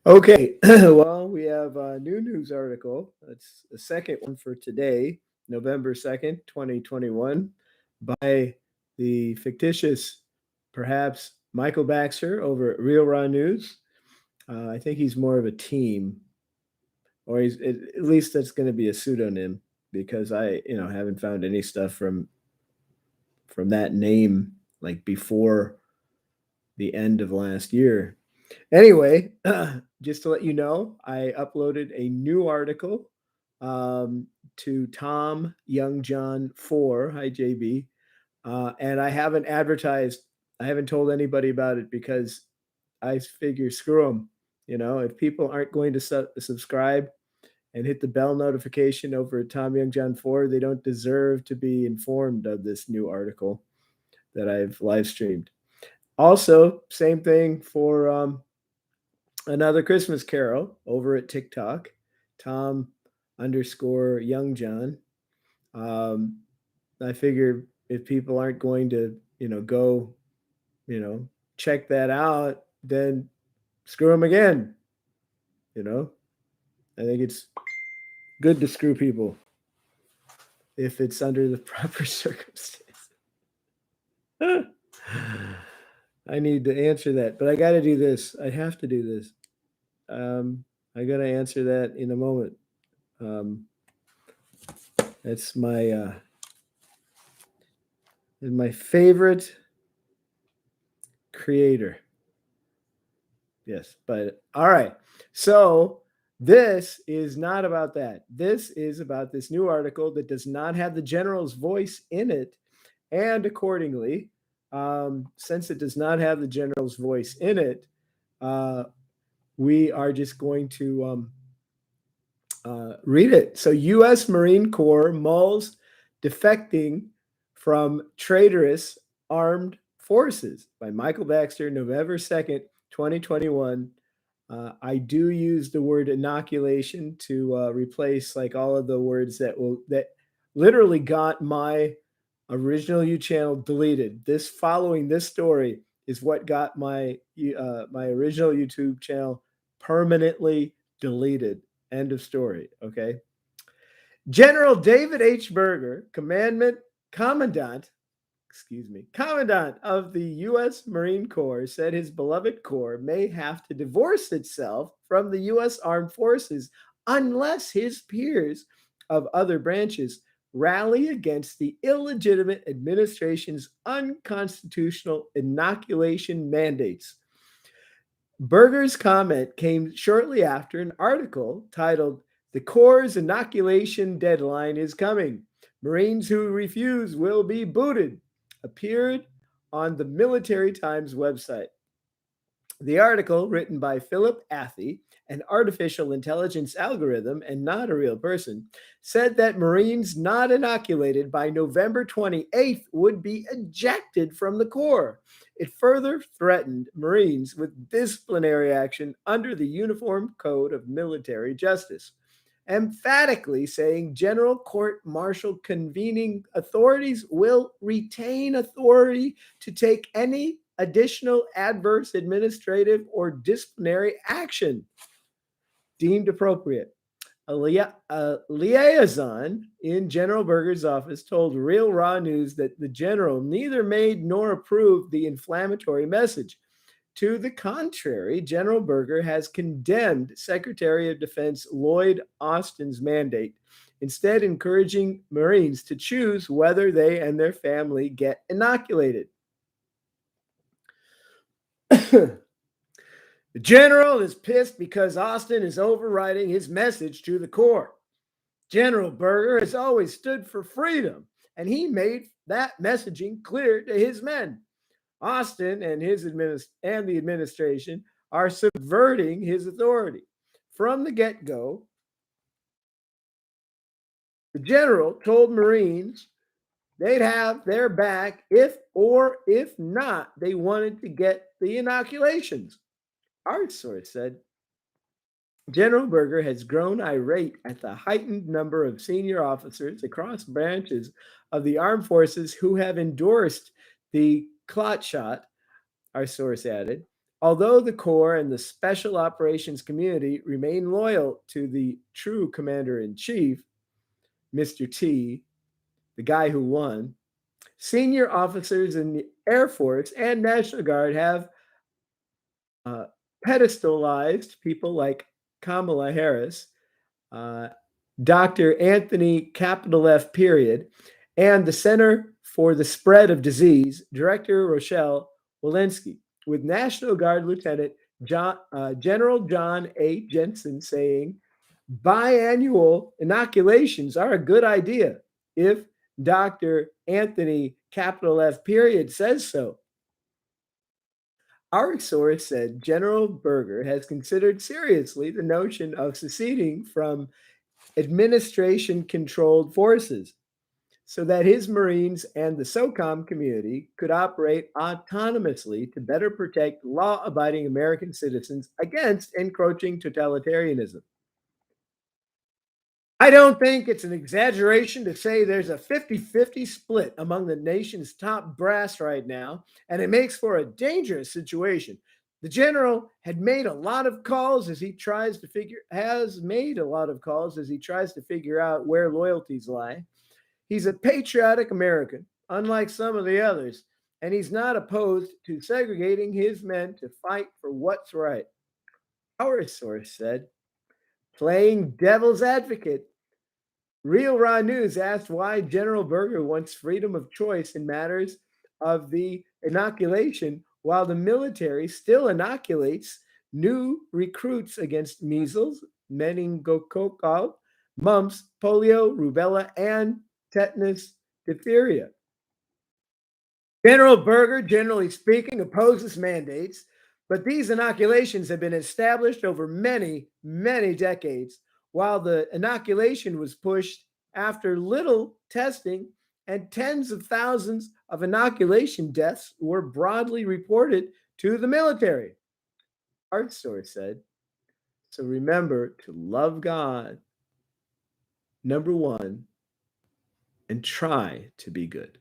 Okay, well, we have a new news article. That's the second one for today, November 2nd, 2021, by the fictitious, perhaps, Michael Baxter over at RealRawNews. I think he's more of a team, or he's at least that's going to be a pseudonym, because I haven't found any stuff from that name like before the end of last year. Anyway, just to let you know, I uploaded a new article to Tom Young John 4. Hi, JB. And I haven't advertised. I haven't told anybody about it because I figure screw them. If people aren't going to subscribe and hit the bell notification over at Tom Young John 4, they don't deserve to be informed of this new article that I've live streamed. Also, same thing for Another Christmas Carol over at TikTok, Tom_Young John. I figure if people aren't going to, go, check that out, then screw them again. I think it's good to screw people if it's under the proper circumstances. I need to answer that, but I got to do this. I have to do this. I got to answer that in a moment. That's my favorite creator. Yes, but all right. So this is not about that. This is about this new article that does not have the general's voice in it, and accordingly, since it does not have the general's voice in it, we are just going to read it. So, U.S. Marine Corps Mulls defecting from Traitorous Armed Forces by Michael Baxter, November 2nd, 2021. I do use the word inoculation to replace like all of the words that literally got my original YouTube channel deleted. This following this story is what got my original YouTube channel permanently deleted. End of story. Okay. General David H. Berger, commandant of the U.S. Marine Corps, said his beloved Corps may have to divorce itself from the U.S. Armed Forces unless his peers of other branches rally against the illegitimate administration's unconstitutional inoculation mandates. Berger's comment came shortly after an article titled, "The Corps' inoculation deadline is coming. Marines who refuse will be booted," appeared on the Military Times website. The article, written by Philip Athey, an artificial intelligence algorithm and not a real person, said that Marines not inoculated by November 28th would be ejected from the Corps. It further threatened Marines with disciplinary action under the Uniform Code of Military Justice, emphatically saying general court-martial convening authorities will retain authority to take any additional adverse administrative or disciplinary action deemed appropriate. A liaison in General Berger's office told RealRawNews that the general neither made nor approved the inflammatory message. To the contrary, General Berger has condemned Secretary of Defense Lloyd Austin's mandate, instead encouraging Marines to choose whether they and their family get inoculated. The general is pissed because Austin is overriding his message to the Corps. General Berger has always stood for freedom, and he made that messaging clear to his men. Austin and the administration are subverting his authority. From the get-go, the general told Marines they'd have their back if not, they wanted to get the inoculations. Our source said General Berger has grown irate at the heightened number of senior officers across branches of the armed forces who have endorsed the clot shot, our source added, Although the Corps and the Special Operations community remain loyal to the true commander in chief, Mr. T, the guy who won, senior officers in the Air Force and National Guard have uh, pedestalized people like Kamala Harris, uh, Dr. Anthony capital F period, and the Center for the Spread of Disease, Director Rochelle Walensky, with National Guard Lieutenant General John A. Jensen saying biannual inoculations are a good idea if Dr. Anthony capital F period says so. Our source said General Berger has considered seriously the notion of seceding from administration controlled forces so that his Marines and the SOCOM community could operate autonomously to better protect law abiding American citizens against encroaching totalitarianism. I don't think it's an exaggeration to say there's a 50-50 split among the nation's top brass right now, and it makes for a dangerous situation. The general had made a lot of calls as he tries to figure out where loyalties lie. He's a patriotic American, unlike some of the others, and he's not opposed to segregating his men to fight for what's right. Our source said, playing devil's advocate, RealRawNews asked why General Berger wants freedom of choice in matters of the inoculation while the military still inoculates new recruits against measles, meningococcal, mumps, polio, rubella, and tetanus diphtheria. General Berger, generally speaking, opposes mandates, but these inoculations have been established over many, many decades, while the inoculation was pushed after little testing and tens of thousands of inoculation deaths were broadly reported to the military. Our source said, so remember to love God, number one, and try to be good.